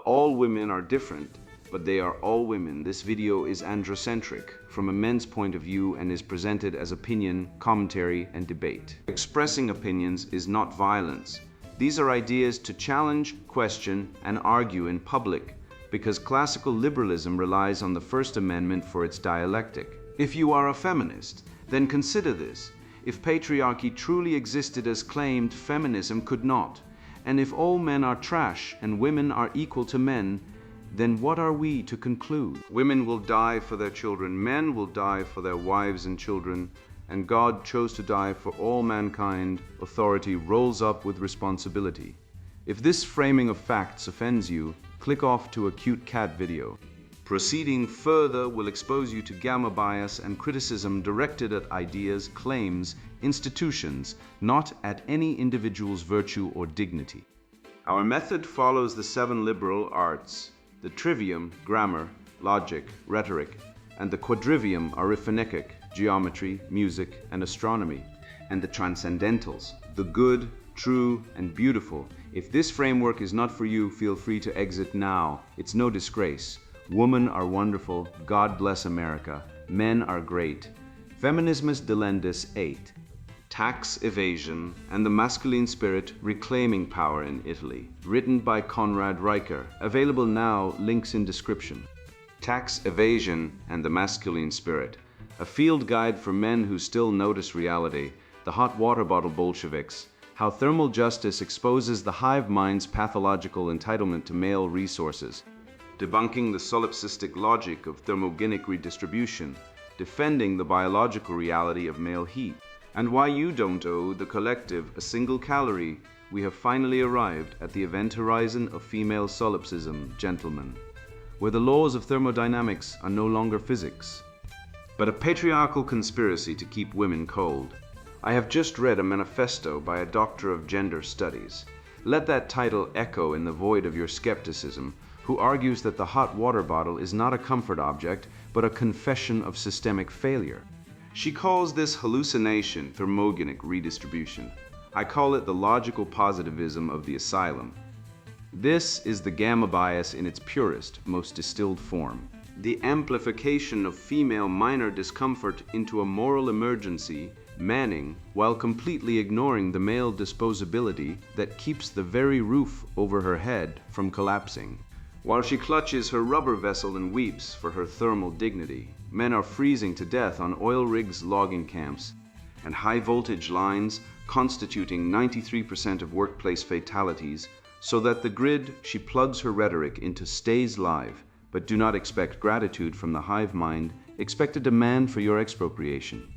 all women are different, but they are all women. This video is androcentric from a men's point of view and is presented as opinion, commentary, and debate. Expressing opinions is not violence. These are ideas to challenge, question, and argue in public, because classical liberalism relies on the First Amendment for its dialectic. If you are a feminist, then consider this. If patriarchy truly existed as claimed, feminism could not. And if all men are trash and women are equal to men, then what are we to conclude? Women will die for their children, men will die for their wives and children, and God chose to die for all mankind. Authority rolls up with responsibility. If this framing of facts offends you, click off to a cute cat video. Proceeding further will expose you to gamma bias and criticism directed at ideas, claims, institutions, not at any individual's virtue or dignity. Our method follows the 7 liberal arts, the trivium, grammar, logic, rhetoric, and the quadrivium, arithmetic, geometry, music, and astronomy, and the transcendentals, the good, true, and beautiful. If this framework is not for you, feel free to exit now. It's no disgrace. Women are wonderful. God bless America. Men are great. Feminismus delendis 8. Tax Evasion and the Masculine Spirit Reclaiming Power in Italy. Written by Conrad Riker. Available now, links in description. Tax Evasion and the Masculine Spirit. A field guide for men who still notice reality. The hot water bottle Bolsheviks. How thermal justice exposes the hive mind's pathological entitlement to male resources. Debunking the solipsistic logic of thermogenic redistribution, defending the biological reality of male heat, and why you don't owe the collective a single calorie. We have finally arrived at the event horizon of female solipsism, gentlemen, where the laws of thermodynamics are no longer physics, but a patriarchal conspiracy to keep women cold. I have just read a manifesto by a doctor of gender studies. Let that title echo in the void of your skepticism, who argues that the hot water bottle is not a comfort object, but a confession of systemic failure. She calls this hallucination thermogenic redistribution. I call it the logical positivism of the asylum. This is the gamma bias in its purest, most distilled form. The amplification of female minor discomfort into a moral emergency, manning, while completely ignoring the male disposability that keeps the very roof over her head from collapsing. While she clutches her rubber vessel and weeps for her thermal dignity, men are freezing to death on oil rigs, logging camps, and high-voltage lines constituting 93% of workplace fatalities, so that the grid she plugs her rhetoric into stays live. But do not expect gratitude from the hive mind, expect a demand for your expropriation.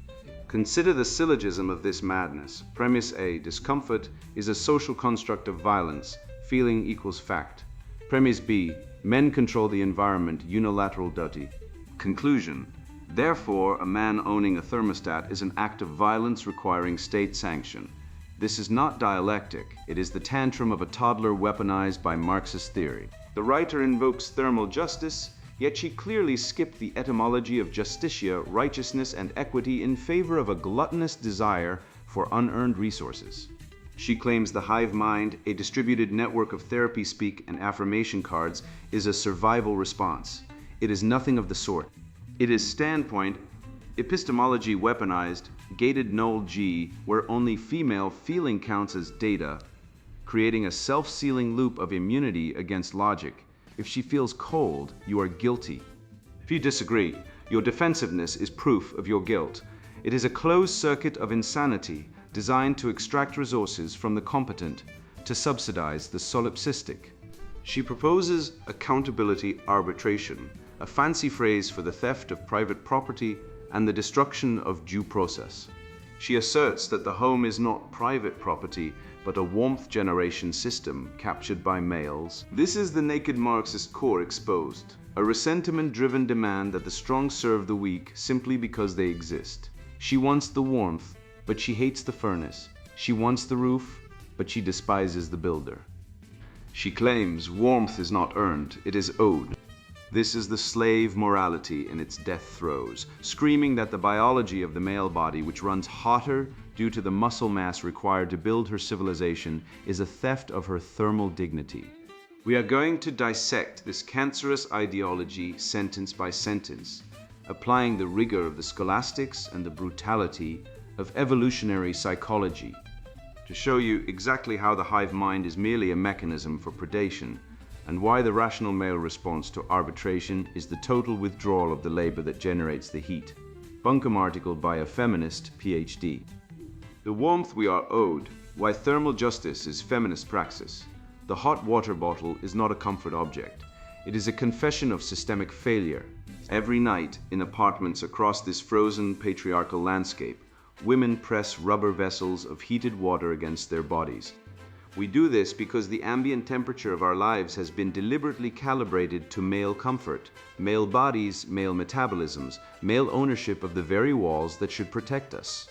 Consider the syllogism of this madness. Premise A, discomfort is a social construct of violence, feeling equals fact. Premise B, men control the environment, unilateral duty. Conclusion, therefore, a man owning a thermostat is an act of violence requiring state sanction. This is not dialectic, it is the tantrum of a toddler weaponized by Marxist theory. The writer invokes thermal justice, yet she clearly skipped the etymology of justitia, righteousness, and equity in favor of a gluttonous desire for unearned resources. She claims the hive mind, a distributed network of therapy speak and affirmation cards, is a survival response. It is nothing of the sort. It is standpoint, epistemology weaponized, gated null G, where only female feeling counts as data, creating a self-sealing loop of immunity against logic. If she feels cold, you are guilty. If you disagree, your defensiveness is proof of your guilt. It is a closed circuit of insanity designed to extract resources from the competent to subsidize the solipsistic. She proposes accountability arbitration, a fancy phrase for the theft of private property and the destruction of due process. She asserts that the home is not private property, but a warmth generation system captured by males. This is the naked Marxist core exposed, a resentment-driven demand that the strong serve the weak simply because they exist. She wants the warmth, but she hates the furnace. She wants the roof, but she despises the builder. She claims warmth is not earned, it is owed. This is the slave morality in its death throes, screaming that the biology of the male body, which runs hotter due to the muscle mass required to build her civilization, is a theft of her thermal dignity. We are going to dissect this cancerous ideology sentence by sentence, applying the rigor of the scholastics and the brutality of evolutionary psychology to show you exactly how the hive mind is merely a mechanism for predation and why the rational male response to arbitration is the total withdrawal of the labor that generates the heat. Bunkum article by a feminist, PhD. The warmth we are owed, why thermal justice is feminist praxis. The hot water bottle is not a comfort object. It is a confession of systemic failure. Every night, in apartments across this frozen patriarchal landscape, women press rubber vessels of heated water against their bodies. We do this because the ambient temperature of our lives has been deliberately calibrated to male comfort, male bodies, male metabolisms, male ownership of the very walls that should protect us.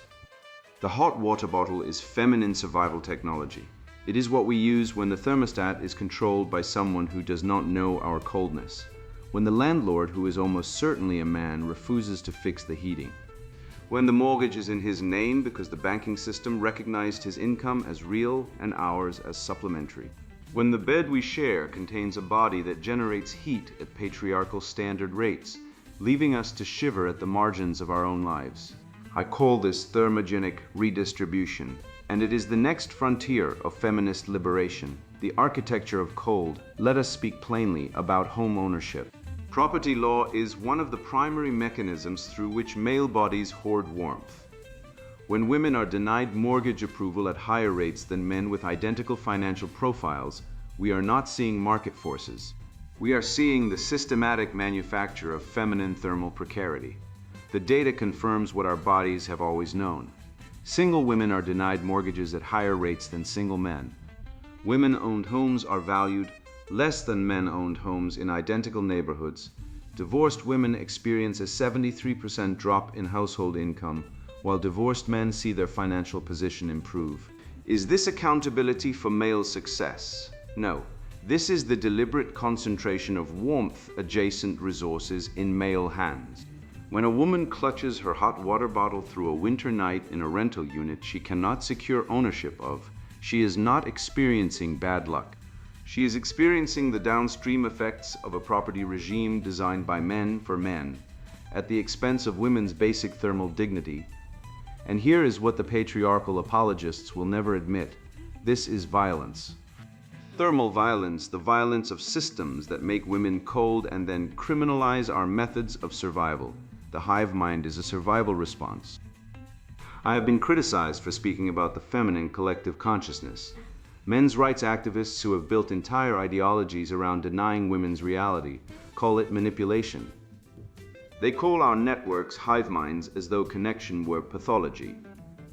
The hot water bottle is feminine survival technology. It is what we use when the thermostat is controlled by someone who does not know our coldness, when the landlord, who is almost certainly a man, refuses to fix the heating, when the mortgage is in his name because the banking system recognized his income as real and ours as supplementary, when the bed we share contains a body that generates heat at patriarchal standard rates, leaving us to shiver at the margins of our own lives. I call this thermogenic redistribution, and it is the next frontier of feminist liberation, the architecture of cold. Let us speak plainly about home ownership. Property law is one of the primary mechanisms through which male bodies hoard warmth. When women are denied mortgage approval at higher rates than men with identical financial profiles, we are not seeing market forces. We are seeing the systematic manufacture of feminine thermal precarity. The data confirms what our bodies have always known. Single women are denied mortgages at higher rates than single men. Women-owned homes are valued less than men-owned homes in identical neighborhoods. Divorced women experience a 73% drop in household income, while divorced men see their financial position improve. Is this accountability for male success? No. This is the deliberate concentration of warmth-adjacent resources in male hands. When a woman clutches her hot water bottle through a winter night in a rental unit she cannot secure ownership of, she is not experiencing bad luck. She is experiencing the downstream effects of a property regime designed by men for men, at the expense of women's basic thermal dignity. And here is what the patriarchal apologists will never admit. This is violence. Thermal violence, the violence of systems that make women cold and then criminalize our methods of survival. The hive mind is a survival response. I have been criticized for speaking about the feminine collective consciousness. Men's rights activists who have built entire ideologies around denying women's reality call it manipulation. They call our networks hive minds as though connection were pathology.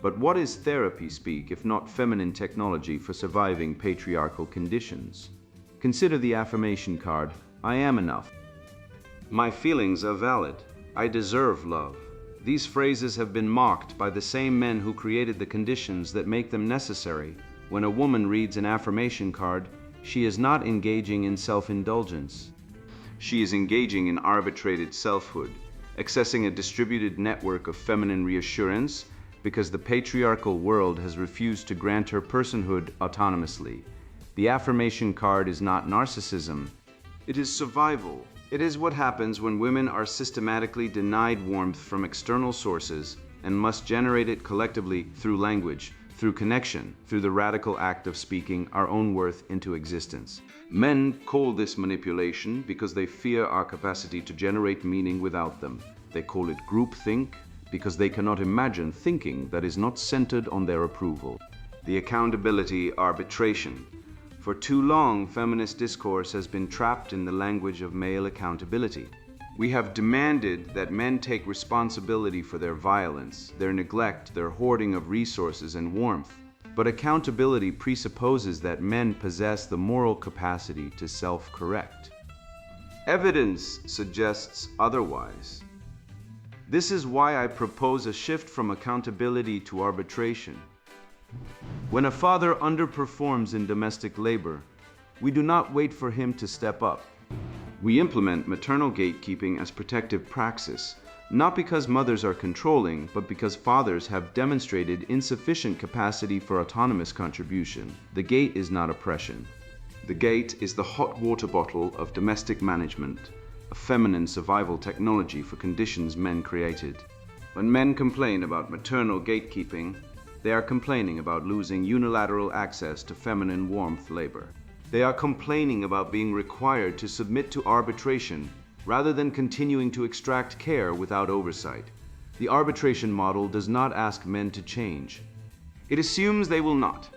But what is therapy speak if not feminine technology for surviving patriarchal conditions? Consider the affirmation card, I am enough. My feelings are valid. I deserve love. These phrases have been mocked by the same men who created the conditions that make them necessary. When a woman reads an affirmation card, she is not engaging in self-indulgence. She is engaging in arbitrated selfhood, accessing a distributed network of feminine reassurance because the patriarchal world has refused to grant her personhood autonomously. The affirmation card is not narcissism. It is survival. It is what happens when women are systematically denied warmth from external sources and must generate it collectively through language, through connection, through the radical act of speaking our own worth into existence. Men call this manipulation because they fear our capacity to generate meaning without them. They call it groupthink because they cannot imagine thinking that is not centered on their approval. The accountability arbitration. For too long, feminist discourse has been trapped in the language of male accountability. We have demanded that men take responsibility for their violence, their neglect, their hoarding of resources and warmth. But accountability presupposes that men possess the moral capacity to self-correct. Evidence suggests otherwise. This is why I propose a shift from accountability to arbitration. When a father underperforms in domestic labor, we do not wait for him to step up. We implement maternal gatekeeping as protective praxis, not because mothers are controlling, but because fathers have demonstrated insufficient capacity for autonomous contribution. The gate is not oppression. The gate is the hot water bottle of domestic management, a feminine survival technology for conditions men created. When men complain about maternal gatekeeping, they are complaining about losing unilateral access to feminine warmth labor. They are complaining about being required to submit to arbitration rather than continuing to extract care without oversight. The arbitration model does not ask men to change. It assumes they will not,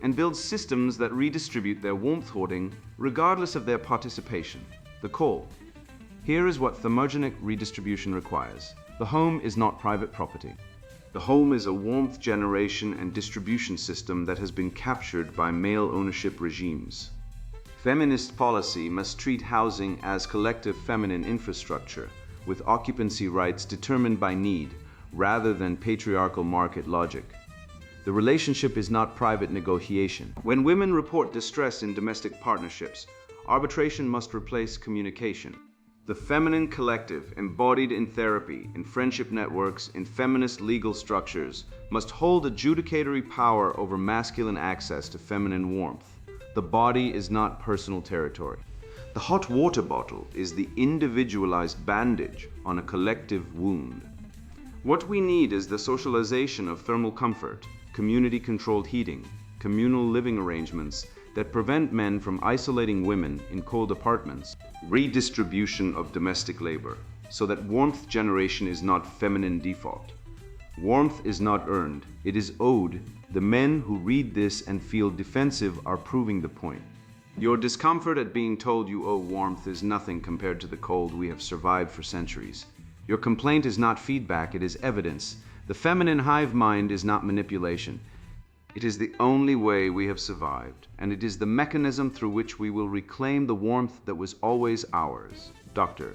and builds systems that redistribute their warmth hoarding regardless of their participation. The call. Here is what thermogenic redistribution requires. The home is not private property. The home is a warmth generation and distribution system that has been captured by male ownership regimes. Feminist policy must treat housing as collective feminine infrastructure, with occupancy rights determined by need, rather than patriarchal market logic. The relationship is not private negotiation. When women report distress in domestic partnerships, arbitration must replace communication. The feminine collective, embodied in therapy, in friendship networks, in feminist legal structures, must hold adjudicatory power over masculine access to feminine warmth. The body is not personal territory. The hot water bottle is the individualized bandage on a collective wound. What we need is the socialization of thermal comfort, community-controlled heating, communal living arrangements that prevent men from isolating women in cold apartments, redistribution of domestic labor, so that warmth generation is not feminine default. Warmth is not earned, it is owed. The men who read this and feel defensive are proving the point. Your discomfort at being told you owe warmth is nothing compared to the cold we have survived for centuries. Your complaint is not feedback, it is evidence. The feminine hive mind is not manipulation. It is the only way we have survived, and it is the mechanism through which we will reclaim the warmth that was always ours. Dr.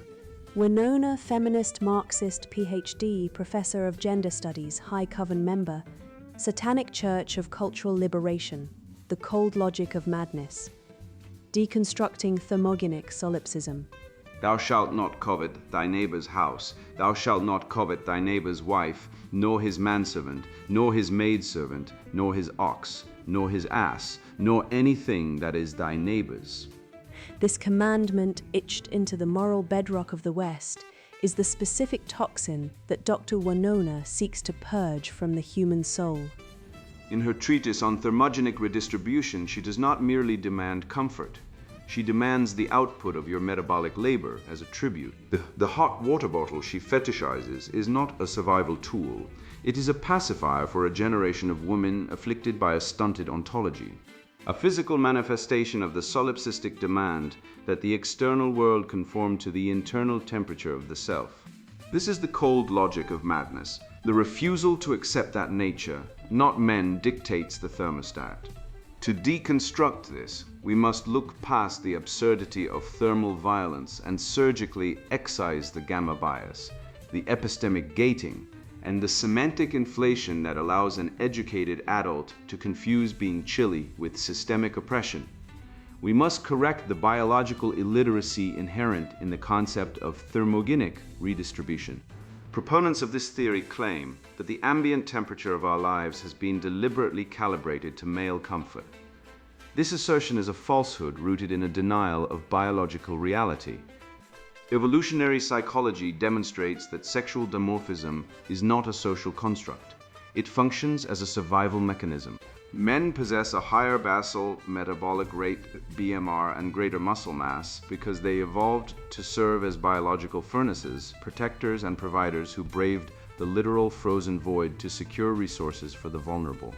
Winona, feminist Marxist PhD, Professor of Gender Studies, High Coven member, Satanic Church of Cultural Liberation, The Cold Logic of Madness, Deconstructing Thermogenic Solipsism. Thou shalt not covet thy neighbor's house, thou shalt not covet thy neighbor's wife, nor his manservant, nor his maidservant, nor his ox, nor his ass, nor anything that is thy neighbor's. This commandment, etched into the moral bedrock of the West, is the specific toxin that Dr. Winona seeks to purge from the human soul. In her treatise on thermogenic redistribution, she does not merely demand comfort. She demands the output of your metabolic labor as a tribute. The hot water bottle she fetishizes is not a survival tool. It is a pacifier for a generation of women afflicted by a stunted ontology. A physical manifestation of the solipsistic demand that the external world conform to the internal temperature of the self. This is the cold logic of madness. The refusal to accept that nature, not men, dictates the thermostat. To deconstruct this, we must look past the absurdity of thermal violence and surgically excise the gamma bias, the epistemic gating, and the semantic inflation that allows an educated adult to confuse being chilly with systemic oppression. We must correct the biological illiteracy inherent in the concept of thermogenic redistribution. Proponents of this theory claim that the ambient temperature of our lives has been deliberately calibrated to male comfort. This assertion is a falsehood rooted in a denial of biological reality. Evolutionary psychology demonstrates that sexual dimorphism is not a social construct. It functions as a survival mechanism. Men possess a higher basal metabolic rate, BMR, and greater muscle mass because they evolved to serve as biological furnaces, protectors, and providers who braved the literal frozen void to secure resources for the vulnerable.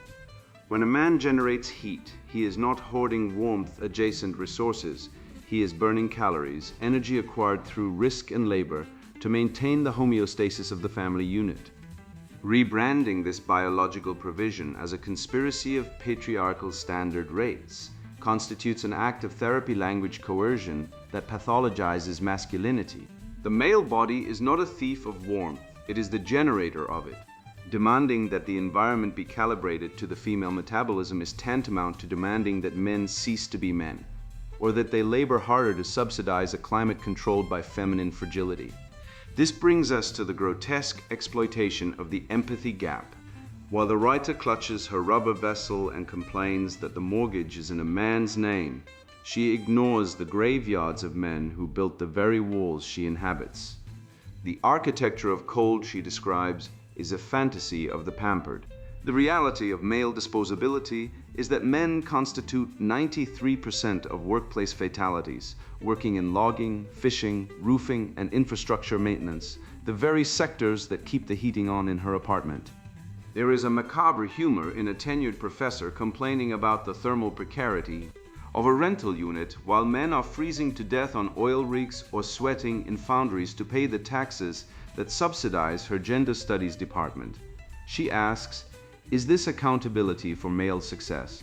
When a man generates heat, he is not hoarding warmth-adjacent resources. He is burning calories, energy acquired through risk and labor, to maintain the homeostasis of the family unit. Rebranding this biological provision as a conspiracy of patriarchal standard rates constitutes an act of therapy language coercion that pathologizes masculinity. The male body is not a thief of warmth, it is the generator of it. Demanding that the environment be calibrated to the female metabolism is tantamount to demanding that men cease to be men, or that they labor harder to subsidize a climate controlled by feminine fragility. This brings us to the grotesque exploitation of the empathy gap. While the writer clutches her rubber vessel and complains that the mortgage is in a man's name, She ignores the graveyards of men who built the very walls she inhabits. The architecture of cold, she describes, is a fantasy of the pampered. The reality of male disposability is that men constitute 93% of workplace fatalities, working in logging, fishing, roofing, and infrastructure maintenance, the very sectors that keep the heating on in her apartment. There is a macabre humor in a tenured professor complaining about the thermal precarity of a rental unit while men are freezing to death on oil rigs or sweating in foundries to pay the taxes that subsidize her gender studies department. She asks, is this accountability for male success?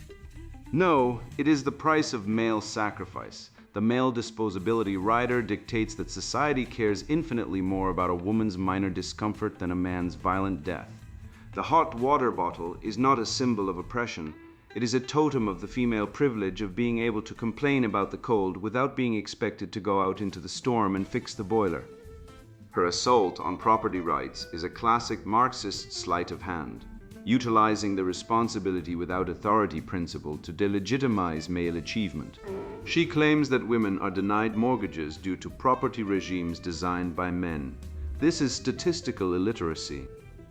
No, it is the price of male sacrifice. The male disposability rider dictates that society cares infinitely more about a woman's minor discomfort than a man's violent death. The hot water bottle is not a symbol of oppression. It is a totem of the female privilege of being able to complain about the cold without being expected to go out into the storm and fix the boiler. Her assault on property rights is a classic Marxist sleight of hand, utilizing the responsibility without authority principle to delegitimize male achievement. She claims that women are denied mortgages due to property regimes designed by men. This is statistical illiteracy.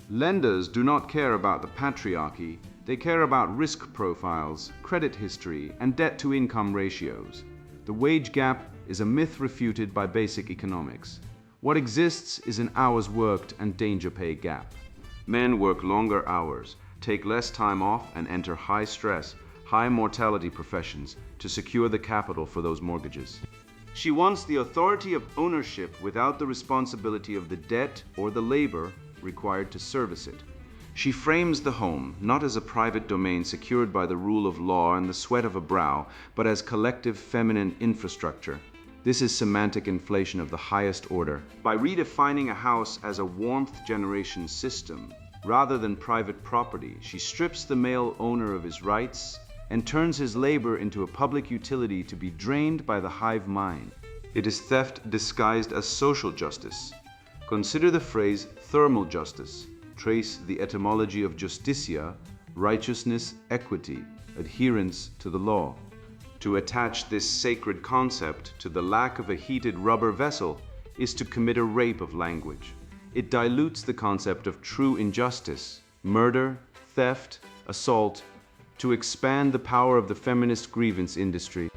Lenders do not care about the patriarchy. They care about risk profiles, credit history, and debt-to-income ratios. The wage gap is a myth refuted by basic economics. What exists is an hours worked and danger pay gap. Men work longer hours, take less time off, and enter high-stress, high-mortality professions to secure the capital for those mortgages. She wants the authority of ownership without the responsibility of the debt or the labor required to service it. She frames the home not as a private domain secured by the rule of law and the sweat of a brow, but as collective feminine infrastructure. This is semantic inflation of the highest order. By redefining a house as a warmth generation system, rather than private property, she strips the male owner of his rights and turns his labor into a public utility to be drained by the hive mind. It is theft disguised as social justice. Consider the phrase thermal justice. Trace the etymology of justitia, righteousness, equity, adherence to the law. To attach this sacred concept to the lack of a heated rubber vessel is to commit a rape of language. It dilutes the concept of true injustice, murder, theft, assault, to expand the power of the feminist grievance industry.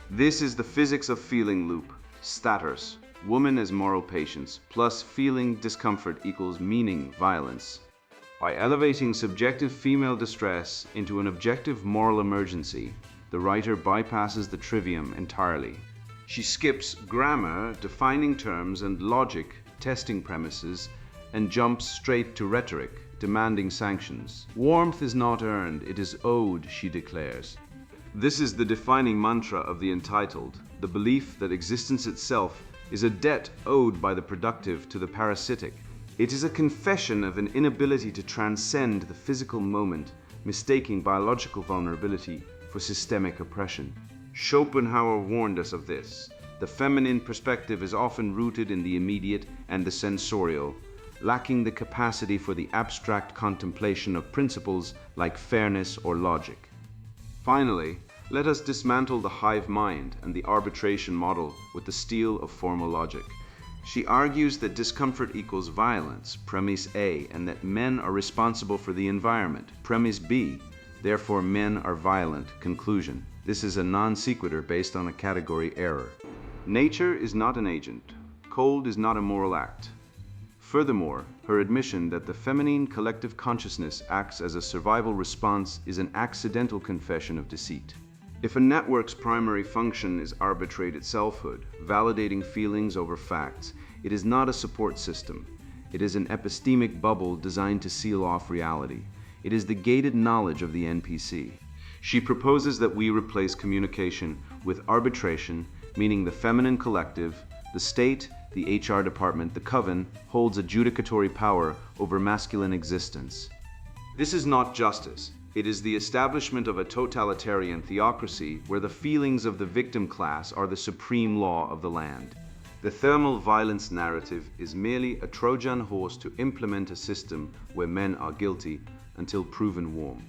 This is the physics of feeling loop, status. Woman as moral patience, plus feeling discomfort equals meaning violence. By elevating subjective female distress into an objective moral emergency, the writer bypasses the trivium entirely. She skips grammar, defining terms, and logic, testing premises, and jumps straight to rhetoric, demanding sanctions. Warmth is not earned, it is owed, she declares. This is the defining mantra of the entitled, the belief that existence itself is a debt owed by the productive to the parasitic. It is a confession of an inability to transcend the physical moment, mistaking biological vulnerability for systemic oppression. Schopenhauer warned us of this. The feminine perspective is often rooted in the immediate and the sensorial, lacking the capacity for the abstract contemplation of principles like fairness or logic. Finally, let us dismantle the hive mind and the arbitration model with the steel of formal logic. She argues that discomfort equals violence, premise A, and that men are responsible for the environment, premise B. Therefore, men are violent, conclusion. This is a non sequitur based on a category error. Nature is not an agent. Cold is not a moral act. Furthermore, her admission that the feminine collective consciousness acts as a survival response is an accidental confession of deceit. If a network's primary function is arbitrated selfhood, validating feelings over facts, it is not a support system. It is an epistemic bubble designed to seal off reality. It is the gated knowledge of the NPC. She proposes that we replace communication with arbitration, meaning the feminine collective, the state, the HR department, the coven, holds adjudicatory power over masculine existence. This is not justice. It is the establishment of a totalitarian theocracy where the feelings of the victim class are the supreme law of the land. The thermal violence narrative is merely a Trojan horse to implement a system where men are guilty until proven warm.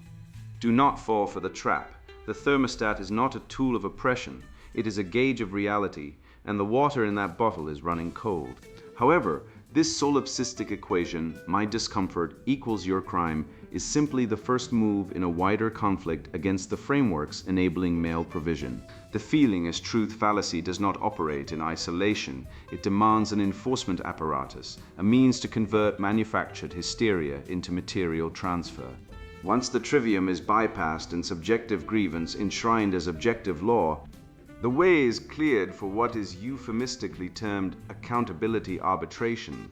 Do not fall for the trap. The thermostat is not a tool of oppression. It is a gauge of reality, and the water in that bottle is running cold. However, this solipsistic equation, my discomfort equals your crime, is simply the first move in a wider conflict against the frameworks enabling male provision. The feeling as truth fallacy does not operate in isolation. It demands an enforcement apparatus, a means to convert manufactured hysteria into material transfer. Once the trivium is bypassed and subjective grievance enshrined as objective law, the way is cleared for what is euphemistically termed accountability arbitration,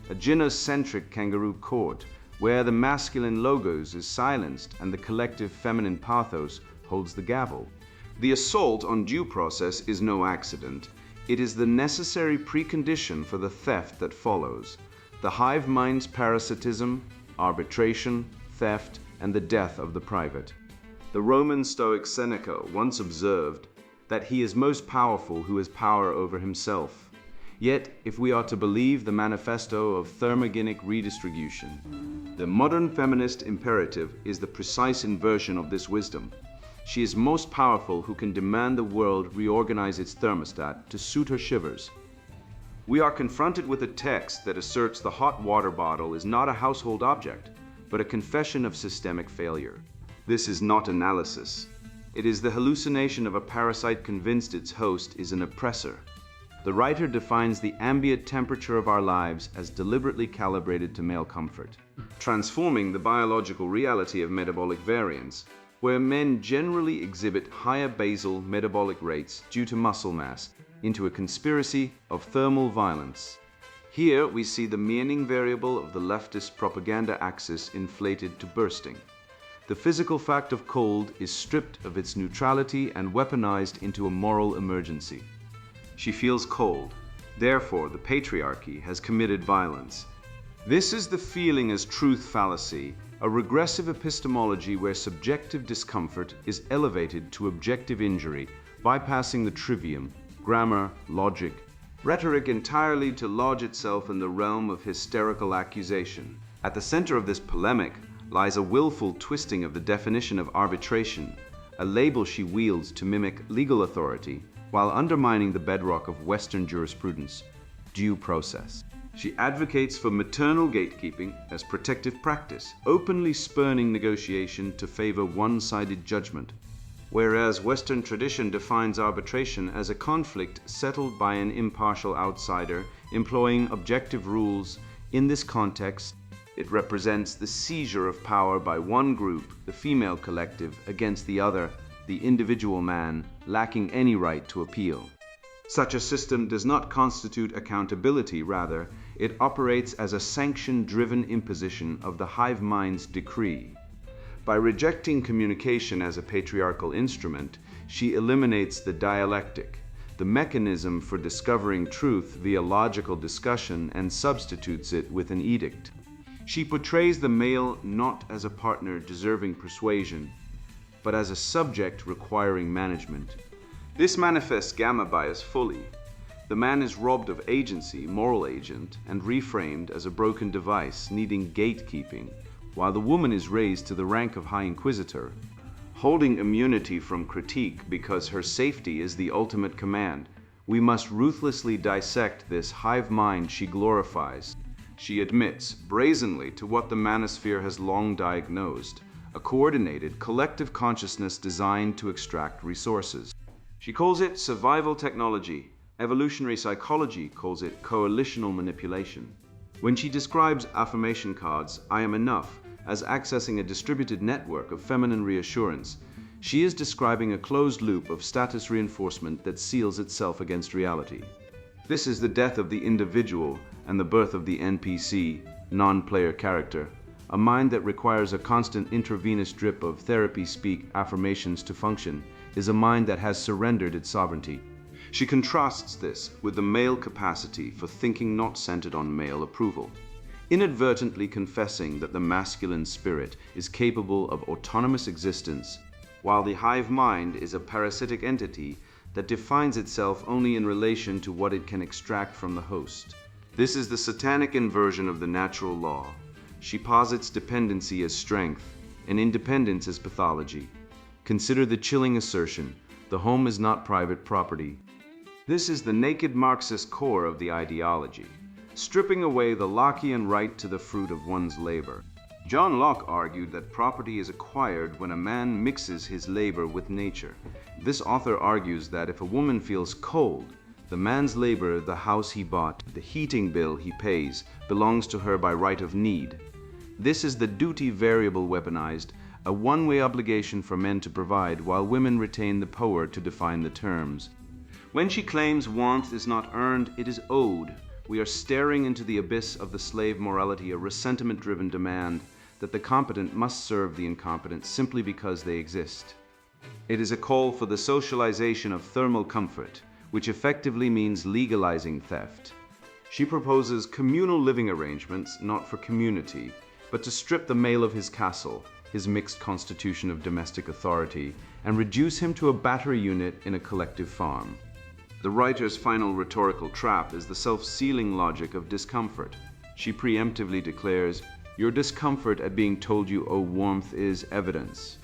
a gynocentric kangaroo court where the masculine logos is silenced and the collective feminine pathos holds the gavel. The assault on due process is no accident. It is the necessary precondition for the theft that follows. The hive mind's parasitism, arbitration, theft, and the death of the private. The Roman Stoic Seneca once observed that he is most powerful who has power over himself. Yet, if we are to believe the manifesto of thermogenic redistribution, the modern feminist imperative is the precise inversion of this wisdom. She is most powerful who can demand the world reorganize its thermostat to suit her shivers. We are confronted with a text that asserts the hot water bottle is not a household object, but a confession of systemic failure. This is not analysis. It is the hallucination of a parasite convinced its host is an oppressor. The writer defines the ambient temperature of our lives as deliberately calibrated to male comfort, transforming the biological reality of metabolic variance, where men generally exhibit higher basal metabolic rates due to muscle mass, into a conspiracy of thermal violence. Here we see the meaning variable of the leftist propaganda axis inflated to bursting. The physical fact of cold is stripped of its neutrality and weaponized into a moral emergency. She feels cold. Therefore, the patriarchy has committed violence. This is the feeling as truth fallacy, a regressive epistemology where subjective discomfort is elevated to objective injury, bypassing the trivium, grammar, logic, rhetoric entirely to lodge itself in the realm of hysterical accusation. At the center of this polemic lies a willful twisting of the definition of arbitration, a label she wields to mimic legal authority while undermining the bedrock of Western jurisprudence, due process. She advocates for maternal gatekeeping as protective practice, openly spurning negotiation to favor one-sided judgment, whereas Western tradition defines arbitration as a conflict settled by an impartial outsider employing objective rules. In this context, it represents the seizure of power by one group, the female collective, against the other, the individual man, lacking any right to appeal. Such a system does not constitute accountability, rather, it operates as a sanction-driven imposition of the hive mind's decree. By rejecting communication as a patriarchal instrument, she eliminates the dialectic, the mechanism for discovering truth via logical discussion, and substitutes it with an edict. She portrays the male not as a partner deserving persuasion, but as a subject requiring management. This manifests gamma bias fully. The man is robbed of agency, moral agent, and reframed as a broken device needing gatekeeping, while the woman is raised to the rank of high inquisitor, holding immunity from critique because her safety is the ultimate command. We must ruthlessly dissect this hive mind she glorifies. She admits brazenly to what the manosphere has long diagnosed, a coordinated, collective consciousness designed to extract resources. She calls it survival technology. Evolutionary psychology calls it coalitional manipulation. When she describes affirmation cards, I am enough, as accessing a distributed network of feminine reassurance, she is describing a closed loop of status reinforcement that seals itself against reality. This is the death of the individual and the birth of the NPC, non-player character, a mind that requires a constant intravenous drip of therapy-speak affirmations to function, is a mind that has surrendered its sovereignty. She contrasts this with the male capacity for thinking not centered on male approval, inadvertently confessing that the masculine spirit is capable of autonomous existence, while the hive mind is a parasitic entity that defines itself only in relation to what it can extract from the host. This is the satanic inversion of the natural law. She posits dependency as strength and independence as pathology. Consider the chilling assertion, The home is not private property. This is the naked Marxist core of the ideology, stripping away the Lockean right to the fruit of one's labor. John Locke argued that property is acquired when a man mixes his labor with nature. This author argues that if a woman feels cold, the man's labor, the house he bought, the heating bill he pays, belongs to her by right of need. This is the duty variable weaponized, a one-way obligation for men to provide, while women retain the power to define the terms. When she claims warmth is not earned, it is owed, we are staring into the abyss of the slave morality, a resentment-driven demand that the competent must serve the incompetent simply because they exist. It is a call for the socialization of thermal comfort, which effectively means legalizing theft. She proposes communal living arrangements, not for community, but to strip the male of his castle, his mixed constitution of domestic authority, and reduce him to a battery unit in a collective farm. The writer's final rhetorical trap is the self-sealing logic of discomfort. She preemptively declares, "Your discomfort at being told you owe warmth is evidence."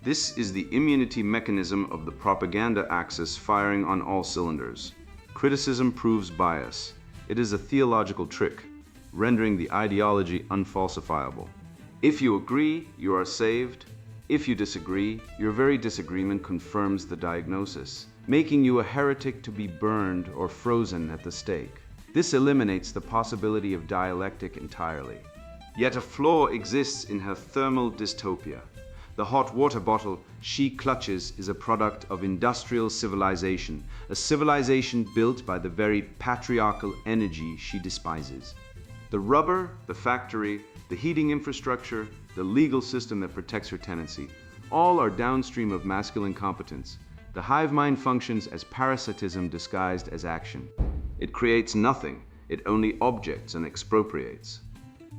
This is the immunity mechanism of the propaganda axis firing on all cylinders. Criticism proves bias. It is a theological trick, rendering the ideology unfalsifiable. If you agree, you are saved. If you disagree, your very disagreement confirms the diagnosis, making you a heretic to be burned or frozen at the stake. This eliminates the possibility of dialectic entirely. Yet a flaw exists in her thermal dystopia. The hot water bottle she clutches is a product of industrial civilization, a civilization built by the very patriarchal energy she despises. The rubber, the factory, the heating infrastructure, the legal system that protects her tenancy, all are downstream of masculine competence. The hive mind functions as parasitism disguised as action. It creates nothing, it only objects and expropriates.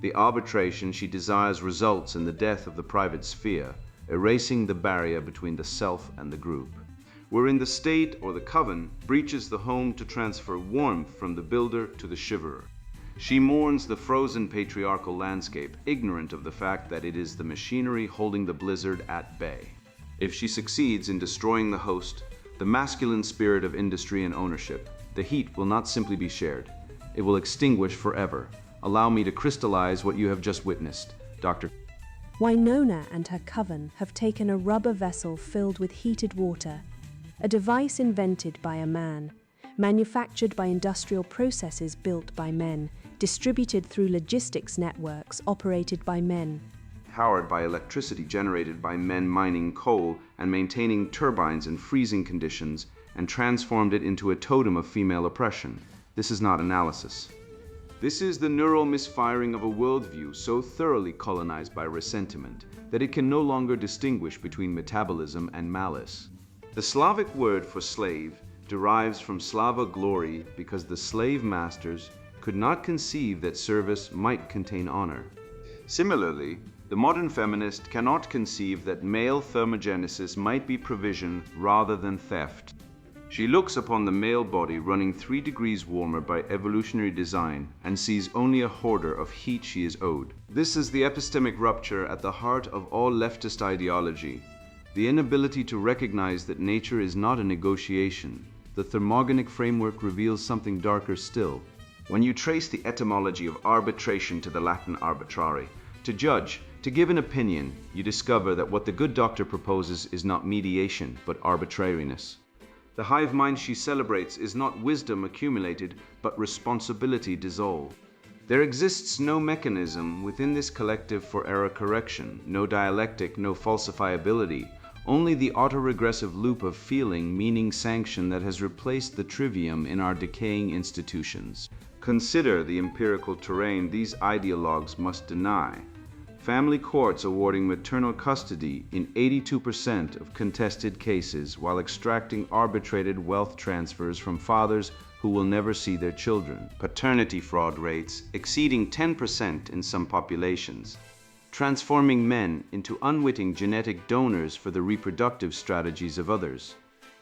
The arbitration she desires results in the death of the private sphere, erasing the barrier between the self and the group. Wherein the state or the coven breaches the home to transfer warmth from the builder to the shiverer. She mourns the frozen patriarchal landscape, ignorant of the fact that it is the machinery holding the blizzard at bay. If she succeeds in destroying the host, the masculine spirit of industry and ownership, the heat will not simply be shared. It will extinguish forever. Allow me to crystallize what you have just witnessed, Dr. Winona and her coven have taken a rubber vessel filled with heated water, a device invented by a man, manufactured by industrial processes built by men, distributed through logistics networks operated by men, powered by electricity generated by men mining coal and maintaining turbines in freezing conditions, and transformed it into a totem of female oppression. This is not analysis. This is the neural misfiring of a worldview so thoroughly colonized by resentment that it can no longer distinguish between metabolism and malice. The Slavic word for slave derives from Slava glory because the slave masters could not conceive that service might contain honor. Similarly, the modern feminist cannot conceive that male thermogenesis might be provision rather than theft. She looks upon the male body running 3 degrees warmer by evolutionary design and sees only a hoarder of heat she is owed. This is the epistemic rupture at the heart of all leftist ideology, the inability to recognize that nature is not a negotiation. The thermogenic framework reveals something darker still. When you trace the etymology of arbitration to the Latin arbitrari, to judge, to give an opinion, you discover that what the good doctor proposes is not mediation, but arbitrariness. The hive mind she celebrates is not wisdom accumulated, but responsibility dissolved. There exists no mechanism within this collective for error correction, no dialectic, no falsifiability, only the autoregressive loop of feeling, meaning, sanction that has replaced the trivium in our decaying institutions. Consider the empirical terrain these ideologues must deny. Family courts awarding maternal custody in 82% of contested cases while extracting arbitrated wealth transfers from fathers who will never see their children. Paternity fraud rates exceeding 10% in some populations. Transforming men into unwitting genetic donors for the reproductive strategies of others.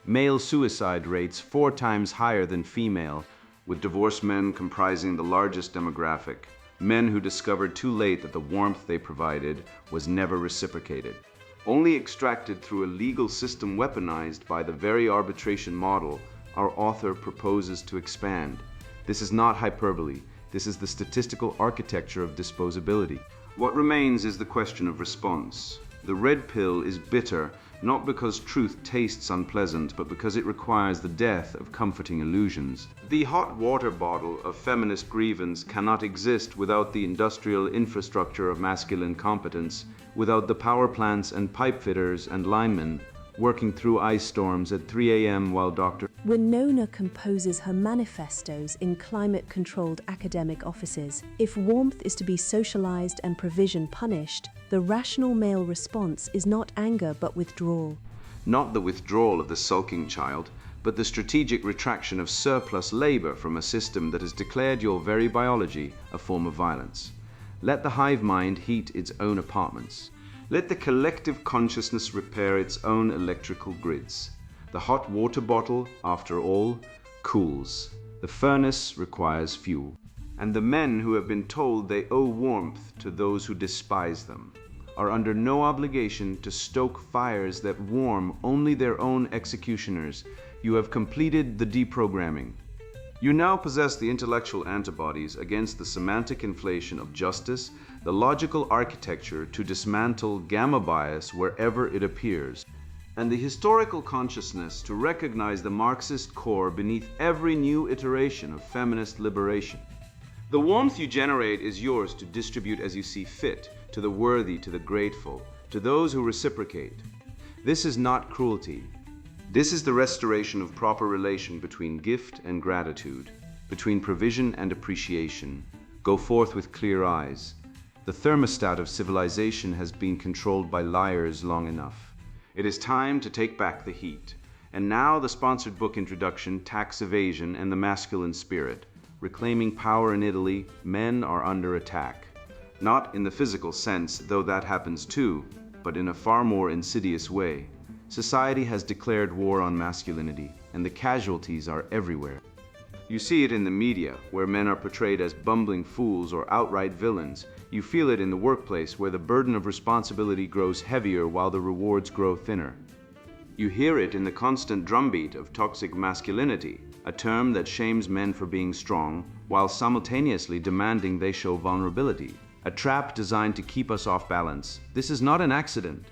Male suicide rates 4 times higher than female, with divorced men comprising the largest demographic. Men who discovered too late that the warmth they provided was never reciprocated. only extracted through a legal system weaponized by the very arbitration model our author proposes to expand. This is not hyperbole. This is the statistical architecture of disposability. What remains is the question of response. The red pill is bitter, not because truth tastes unpleasant, but because it requires the death of comforting illusions. The hot water bottle of feminist grievance cannot exist without the industrial infrastructure of masculine competence, without the power plants and pipe fitters and linemen working through ice storms at 3 a.m. while Dr. Winona composes her manifestos in climate-controlled academic offices. If warmth is to be socialized and provision punished, the rational male response is not anger but withdrawal. Not the withdrawal of the sulking child, but the strategic retraction of surplus labor from a system that has declared your very biology a form of violence. Let the hive mind heat its own apartments. Let the collective consciousness repair its own electrical grids. The hot water bottle, after all, cools. The furnace requires fuel. And the men who have been told they owe warmth to those who despise them are under no obligation to stoke fires that warm only their own executioners. You have completed the deprogramming. You now possess the intellectual antibodies against the semantic inflation of justice, the logical architecture to dismantle gamma bias wherever it appears, and the historical consciousness to recognize the Marxist core beneath every new iteration of feminist liberation. The warmth you generate is yours to distribute as you see fit, to the worthy, to the grateful, to those who reciprocate. This is not cruelty. This is the restoration of proper relation between gift and gratitude, between provision and appreciation. Go forth with clear eyes. The thermostat of civilization has been controlled by liars long enough. It is time to take back the heat. And now the sponsored book introduction, Tax Evasion and the Masculine Spirit. Reclaiming power in Italy, men are under attack. Not in the physical sense, though that happens too, but in a far more insidious way. Society has declared war on masculinity, and the casualties are everywhere. You see it in the media, where men are portrayed as bumbling fools or outright villains. You feel it in the workplace, where the burden of responsibility grows heavier while the rewards grow thinner. You hear it in the constant drumbeat of toxic masculinity, a term that shames men for being strong, while simultaneously demanding they show vulnerability. A trap designed to keep us off balance. This is not an accident.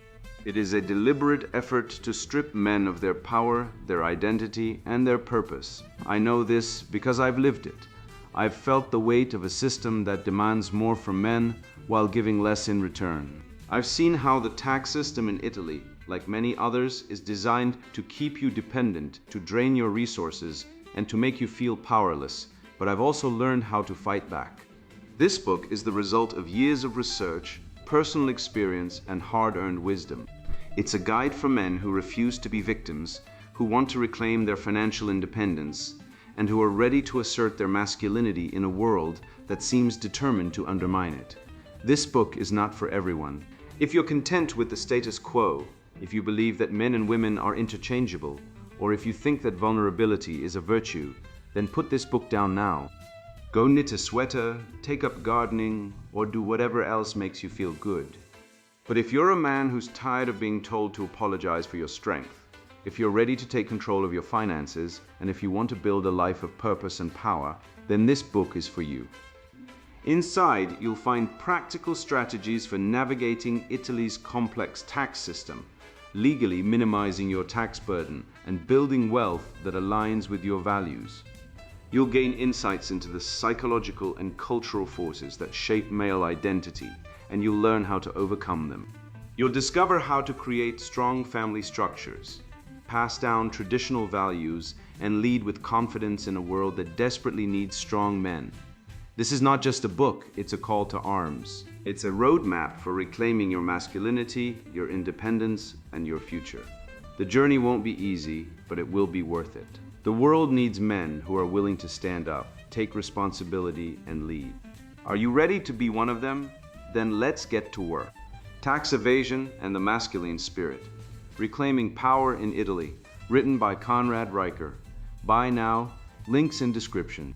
It is a deliberate effort to strip men of their power, their identity, and their purpose. I know this because I've lived it. I've felt the weight of a system that demands more from men while giving less in return. I've seen how the tax system in Italy, like many others, is designed to keep you dependent, to drain your resources, and to make you feel powerless. But I've also learned how to fight back. This book is the result of years of research, personal experience, and hard-earned wisdom. It's a guide for men who refuse to be victims, who want to reclaim their financial independence, and who are ready to assert their masculinity in a world that seems determined to undermine it. This book is not for everyone. If you're content with the status quo, if you believe that men and women are interchangeable, or if you think that vulnerability is a virtue, then put this book down now. Go knit a sweater, take up gardening, or do whatever else makes you feel good. But if you're a man who's tired of being told to apologize for your strength, if you're ready to take control of your finances, and if you want to build a life of purpose and power, then this book is for you. Inside, you'll find practical strategies for navigating Italy's complex tax system, legally minimizing your tax burden, and building wealth that aligns with your values. You'll gain insights into the psychological and cultural forces that shape male identity, and you'll learn how to overcome them. You'll discover how to create strong family structures, pass down traditional values, and lead with confidence in a world that desperately needs strong men. This is not just a book, it's a call to arms. It's a roadmap for reclaiming your masculinity, your independence, and your future. The journey won't be easy, but it will be worth it. The world needs men who are willing to stand up, take responsibility, and lead. Are you ready to be one of them? Then let's get to work. Tax Evasion and the Masculine Spirit. Reclaiming Power in Italy. Written by Conrad Riker. Buy now. Links in description.